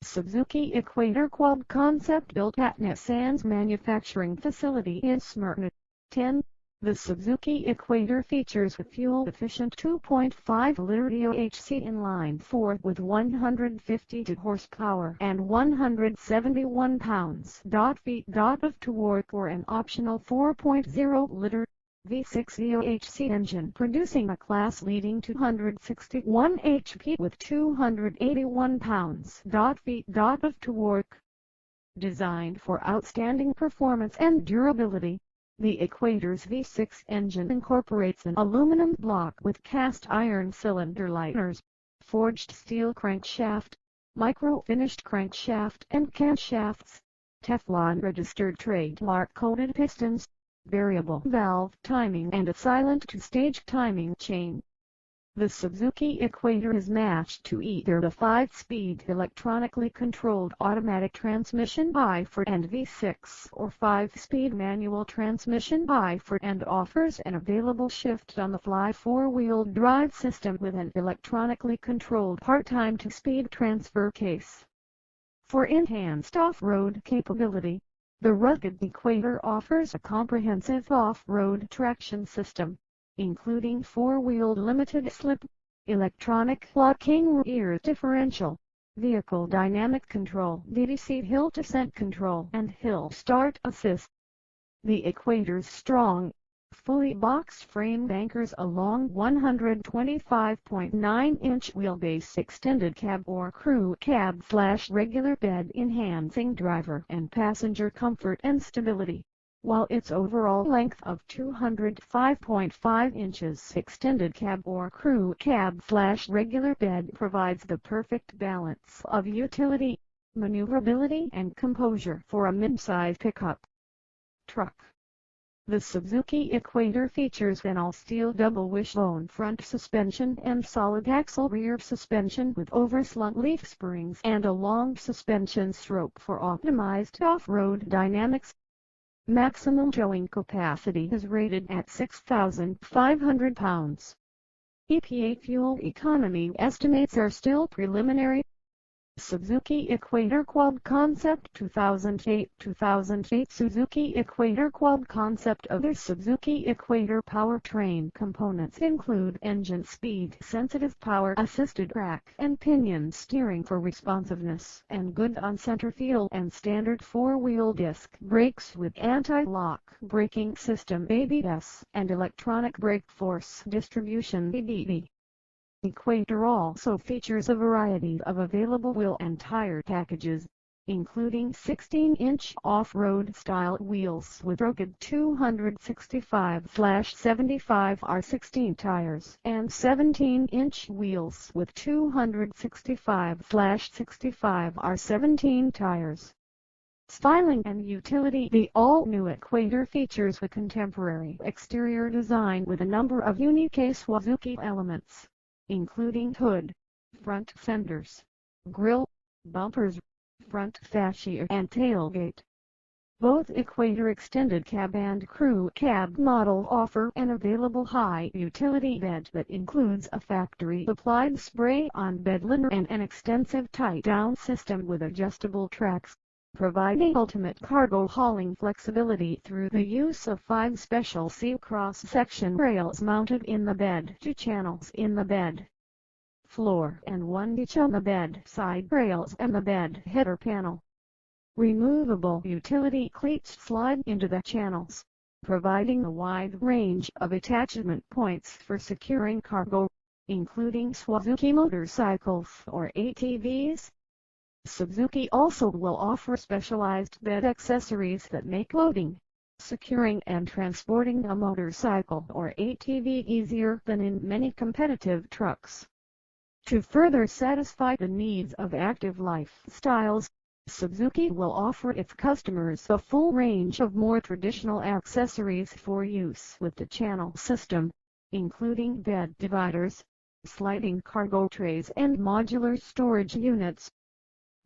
Suzuki Equator Quad concept built at Nissan's manufacturing facility in Smyrna. 10. The Suzuki Equator features a fuel-efficient 2.5-liter DOHC inline-4 with 152 horsepower and 171 pounds-feet of torque, or an optional 4.0-liter V6 DOHC engine producing a class-leading 261 HP with 281 pounds-feet of torque. Designed for outstanding performance and durability, the Equator's V6 engine incorporates an aluminum block with cast iron cylinder liners, forged steel crankshaft, micro-finished crankshaft and camshafts, Teflon-registered trademark-coated pistons, variable valve timing and a silent two-stage timing chain. The Suzuki Equator is matched to either the 5-speed electronically controlled automatic transmission by-4 and V6 or 5-speed manual transmission by-4, and offers an available shift-on-the-fly 4-wheel drive system with an electronically controlled part-time two-speed transfer case. For enhanced off-road capability, the rugged Equator offers a comprehensive off-road traction system, including 4-wheel limited slip, electronic locking rear differential, vehicle dynamic control, DDC hill descent control and hill start assist. The Equator's strong, fully boxed frame anchors a long 125.9-inch wheelbase extended cab or crew cab/regular bed, enhancing driver and passenger comfort and stability, while its overall length of 205.5 inches extended cab or crew cab/regular bed provides the perfect balance of utility, maneuverability and composure for a mid-size pickup truck. The Suzuki Equator features an all-steel double wishbone front suspension and solid axle rear suspension with overslung leaf springs and a long suspension stroke for optimized off-road dynamics. Maximum towing capacity is rated at 6,500 pounds. EPA fuel economy estimates are still preliminary. Suzuki Equator Quad Concept 2008 Suzuki Equator Quad Concept. Other Suzuki Equator powertrain components include engine speed-sensitive power-assisted rack and pinion steering for responsiveness and good on-center feel, and standard 4-wheel disc brakes with anti-lock braking system ABS and electronic brake force distribution EBD. Equator also features a variety of available wheel and tire packages, including 16-inch off-road style wheels with rugged 265/75 R16 tires and 17-inch wheels with 265/65 R17 tires. Styling and utility. The all-new Equator features a contemporary exterior design with a number of unique Suzuki elements, including hood, front fenders, grille, bumpers, front fascia and tailgate. Both Equator extended cab and crew cab model offer an available high-utility bed that includes a factory-applied spray-on bedliner and an extensive tie-down system with adjustable tracks, providing ultimate cargo hauling flexibility through the use of 5 special C-cross-section rails mounted in the bed, 2 channels in the bed floor and 1 each on the bed side rails and the bed header panel. Removable utility cleats slide into the channels, providing a wide range of attachment points for securing cargo, including Suzuki motorcycles or ATVs. Suzuki also will offer specialized bed accessories that make loading, securing and transporting a motorcycle or ATV easier than in many competitive trucks. To further satisfy the needs of active lifestyles, Suzuki will offer its customers a full range of more traditional accessories for use with the channel system, including bed dividers, sliding cargo trays and modular storage units.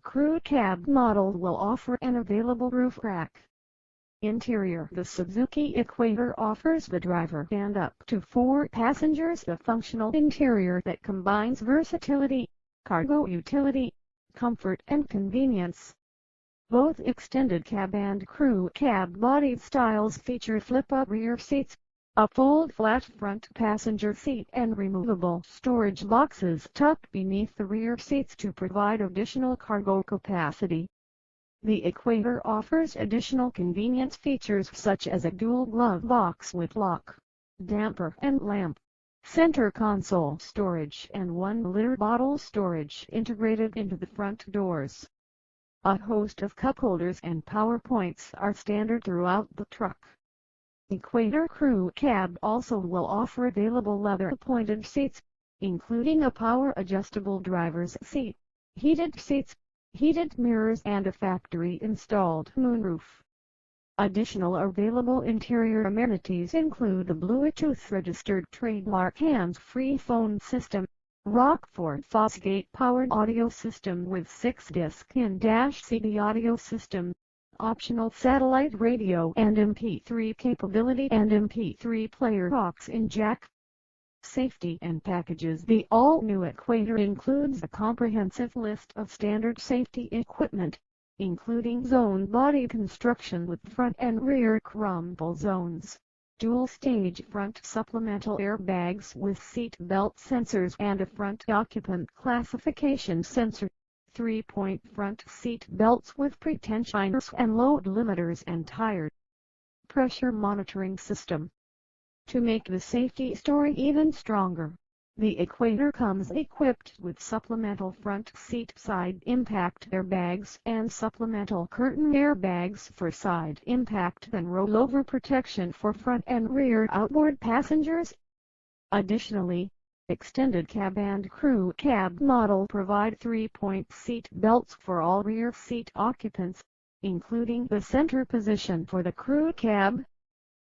Crew cab model will offer an available roof rack. Interior. The Suzuki Equator offers the driver and up to 4 passengers a functional interior that combines versatility, cargo utility, comfort and convenience. Both extended cab and crew cab body styles feature flip-up rear seats, a fold-flat front passenger seat and removable storage boxes tucked beneath the rear seats to provide additional cargo capacity. The Equator offers additional convenience features such as a dual glove box with lock, damper and lamp, center console storage and 1-liter bottle storage integrated into the front doors. A host of cup holders and power points are standard throughout the truck. Equator Crew Cab also will offer available leather-appointed seats, including a power-adjustable driver's seat, heated seats, heated mirrors and a factory-installed moonroof. Additional available interior amenities include the Bluetooth-registered trademark hands-free phone system, Rockford Fosgate-powered audio system with 6-disc in-CD audio system, optional satellite radio and MP3 capability and MP3 player aux-in jack. Safety and packages. The all-new Equator includes a comprehensive list of standard safety equipment, including zone body construction with front and rear crumple zones, dual-stage front supplemental airbags with seat belt sensors and a front occupant classification sensor, 3-point front seat belts with pretensioners and load limiters and tire pressure monitoring system. To make the safety story even stronger, the Equator comes equipped with supplemental front seat side impact airbags and supplemental curtain airbags for side impact and rollover protection for front and rear outboard passengers. Additionally, extended cab and crew cab model provide 3-point seat belts for all rear seat occupants, including the center position for the crew cab.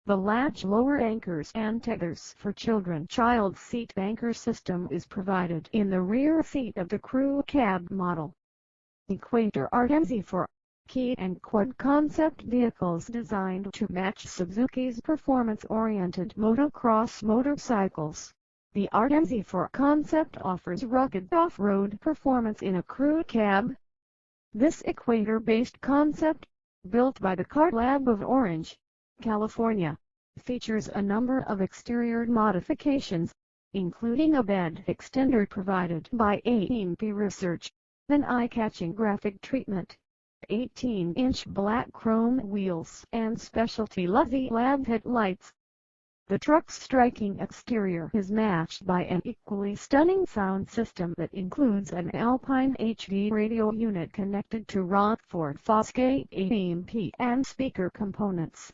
The latch lower anchors and tethers for children child seat anchor system is provided in the rear seat of the crew cab model. Equator ATVs key and quad concept vehicles designed to match Suzuki's performance-oriented motocross motorcycles. The ATV concept offers rugged off-road performance in a crew cab. This Equator-based concept, built by the Car Lab of Orange, California, features a number of exterior modifications, including a bed extender provided by ATV Research, an eye-catching graphic treatment, 18-inch black chrome wheels and specialty Lucky Lab headlights. The truck's striking exterior is matched by an equally stunning sound system that includes an Alpine HD radio unit connected to Rockford Fosgate AMP and speaker components.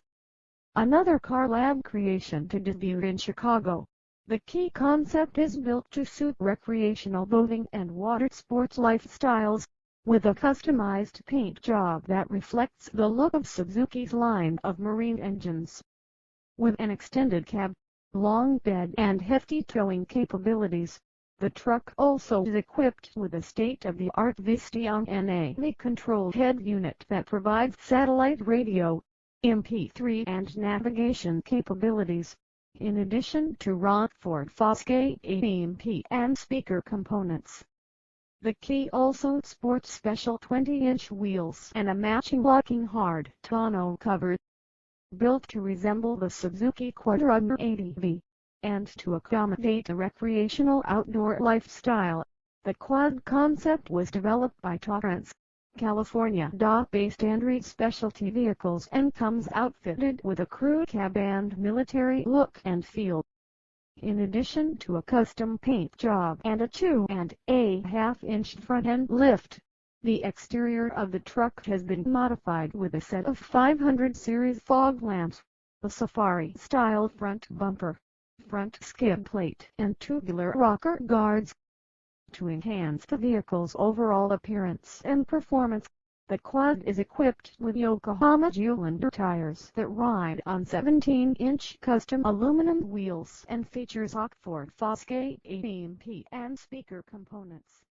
Another Car Lab creation to debut in Chicago, the key concept is built to suit recreational boating and water sports lifestyles, with a customized paint job that reflects the look of Suzuki's line of marine engines. With an extended cab, long bed and hefty towing capabilities, the truck also is equipped with a state-of-the-art Visteon NAV-controlled head unit that provides satellite radio, MP3 and navigation capabilities, in addition to Rockford Fosgate AMP and speaker components. The key also sports special 20-inch wheels and a matching locking hard tonneau cover. Built to resemble the Suzuki Equator ATV, and to accommodate a recreational outdoor lifestyle, the quad concept was developed by Torrance, California based Andretti Specialty Vehicles and comes outfitted with a crew cab and military look and feel. In addition to a custom paint job and a 2.5-inch front end lift, the exterior of the truck has been modified with a set of 500 series fog lamps, a safari-style front bumper, front skid plate and tubular rocker guards. To enhance the vehicle's overall appearance and performance, the quad is equipped with Yokohama Geolandar tires that ride on 17-inch custom aluminum wheels and features Rockford Fosgate AMP and speaker components.